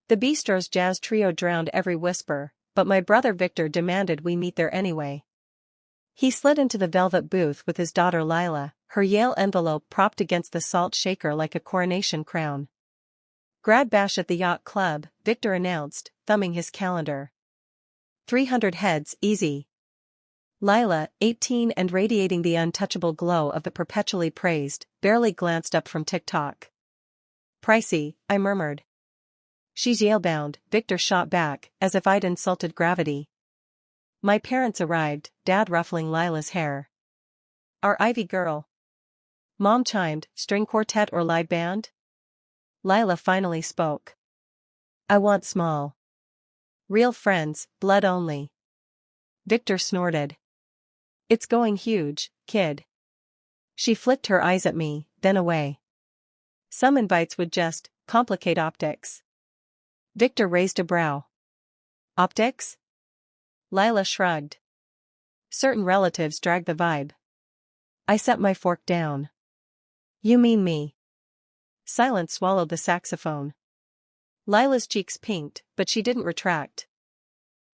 The bistro's jazz trio drowned every whisper, but my brother Victor demanded we meet there anyway. He slid into the velvet booth with his daughter Lila, her Yale envelope propped against the salt shaker like a coronation crown. "Grad bash at the yacht club," Victor announced, thumbing his calendar. 300 heads, easy. Lila, 18 and radiating the untouchable glow of the perpetually praised, barely glanced up from TikTok. "Pricey," I murmured. "She's Yale-bound," Victor shot back, as if I'd insulted gravity. My parents arrived, Dad ruffling Lila's hair. "Our Ivy girl." Mom chimed, "String quartet or live band?" Lila finally spoke. "I want small. Real friends, blood only." Victor snorted. "It's going huge, kid." She flicked her eyes at me, then away. "Some invites would just complicate optics." Victor raised a brow. "Optics?" Lila shrugged. "Certain relatives drag the vibe." I set my fork down. "You mean me?" Silence swallowed the saxophone. Lila's cheeks pinked, but she didn't retract.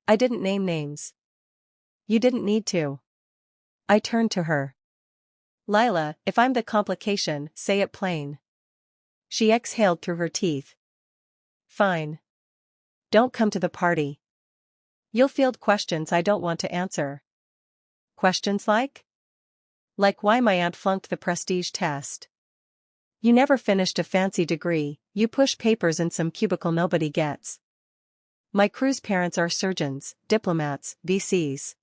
"I didn't name names." "You didn't need to." I turned to her. "Lila, if I'm the complication, say it plain." She exhaled through her teeth. "Fine. Don't come to the party. You'll field questions I don't want to answer." "Questions like?" "Like why my aunt flunked the prestige test." "You never finished a fancy degree, you push papers in some cubicle nobody gets." "My crew's parents are surgeons, diplomats, VCs."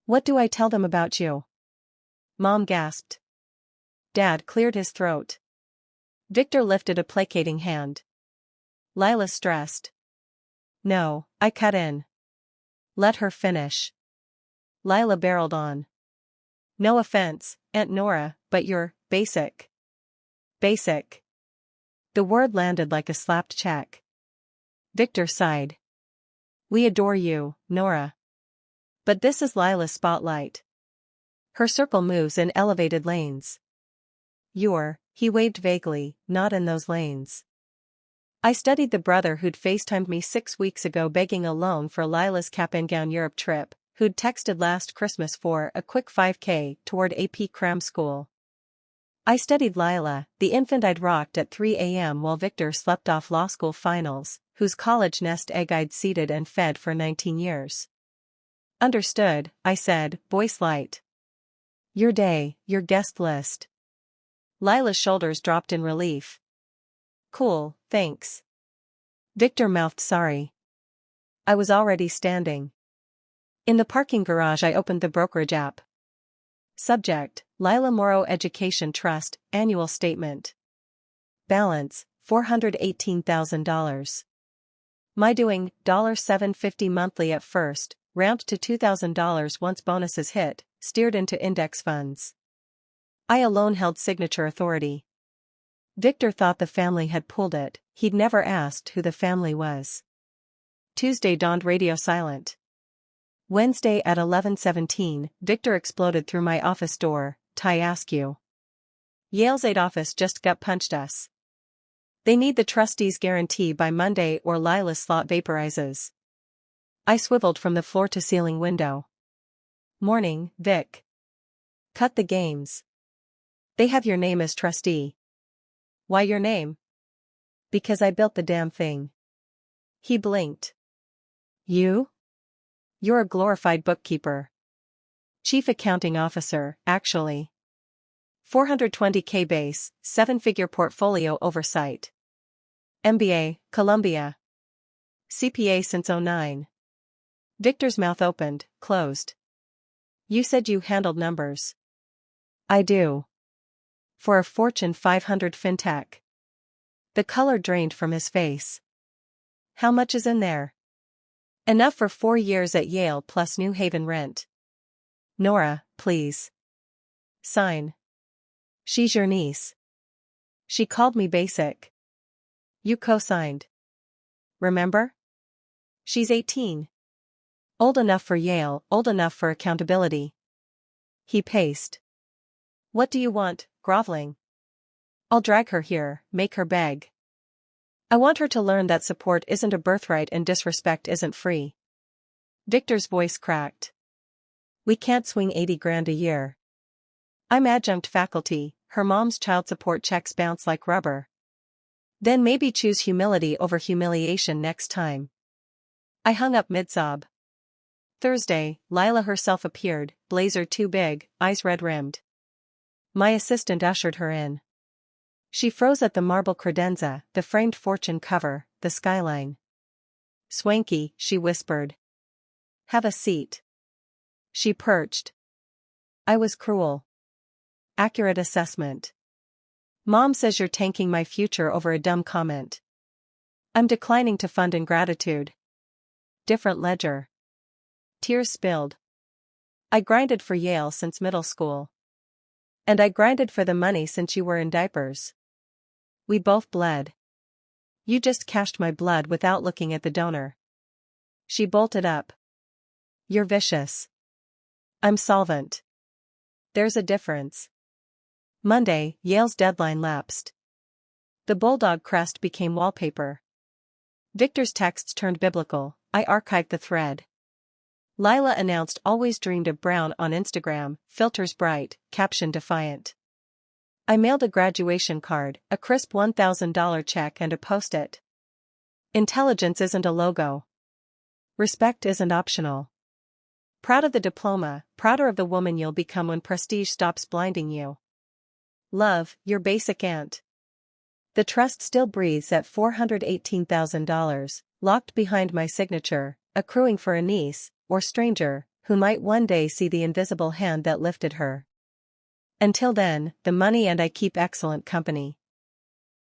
"What do I tell them about you?" Mom gasped. Dad cleared his throat. Victor lifted a placating hand. Lila stressed. "No," I cut in. "Let her finish." Lila barreled on. "No offense, Aunt Nora, but you're basic." Basic. The word landed like a slapped check. Victor sighed. "We adore you, Nora. But this is Lila's spotlight. Her circle moves in elevated lanes. He waved vaguely, not in those lanes." I studied the brother who'd FaceTimed me 6 weeks ago begging a loan for Lila's cap-and-gown Europe trip, who'd texted last Christmas for a quick 5K toward AP cram school. I studied Lila, the infant I'd rocked at 3 a.m. while Victor slept off law school finals, whose college nest egg I'd seeded and fed for 19 years. "Understood," I said, voice light. "Your day, your guest list." Lila's shoulders dropped in relief. "Cool, thanks." Victor mouthed sorry. I was already standing. In the parking garage I opened the brokerage app. Subject, Lila Morrow Education Trust, Annual Statement. Balance, $418,000. My doing, $750 monthly at first, ramped to $2,000 once bonuses hit, steered into index funds. I alone held signature authority. Victor thought the family had pulled it, he'd never asked who the family was. Tuesday dawned radio silent. Wednesday at 11:17, Victor exploded through my office door, "Ty Askew. Yale's aid office just gut punched us. They need the trustees' guarantee by Monday or Lila's slot vaporizes." I swiveled from the floor-to-ceiling window. "Morning, Vic. Cut the games. They have your name as trustee." "Why your name?" "Because I built the damn thing." He blinked. "You? You're a glorified bookkeeper." "Chief accounting officer, actually. 420K base, 7-figure portfolio oversight. MBA, Columbia. CPA since '09. Victor's mouth opened, closed. "You said you handled numbers." "I do. For a Fortune 500 fintech." The color drained from his face. "How much is in there?" "Enough for 4 years at Yale plus New Haven rent." "Nora, please. Sign. She's your niece." "She called me basic." "You co-signed. Remember? She's 18. Old enough for Yale, old enough for accountability." He paced. "What do you want, groveling?" "I'll drag her here, make her beg." I want her to learn that support isn't a birthright and disrespect isn't free. Victor's voice cracked. We can't swing 80 grand a year. I'm adjunct faculty, her mom's child support checks bounce like rubber. Then maybe choose humility over humiliation next time. I hung up mid-sob. Thursday, Lila herself appeared, blazer too big, eyes red-rimmed. My assistant ushered her in. She froze at the marble credenza, the framed fortune cover, the skyline. Swanky, she whispered. Have a seat. She perched. I was cruel. Accurate assessment. Mom says you're tanking my future over a dumb comment. I'm declining to fund ingratitude. Different ledger. Tears spilled. I grinded for Yale since middle school. And I grinded for the money since you were in diapers. We both bled. You just cashed my blood without looking at the donor. She bolted up. You're vicious. I'm solvent. There's a difference. Monday, Yale's deadline lapsed. The bulldog crest became wallpaper. Victor's texts turned biblical. I archived the thread. Lila announced always dreamed of brown on Instagram, filters bright, caption defiant. I mailed a graduation card, a crisp $1,000 check and a post-it. Intelligence isn't a logo. Respect isn't optional. Proud of the diploma, prouder of the woman you'll become when prestige stops blinding you. Love, your basic aunt. The trust still breathes at $418,000, locked behind my signature, accruing for a niece, or stranger, who might one day see the invisible hand that lifted her. Until then, the money and I keep excellent company.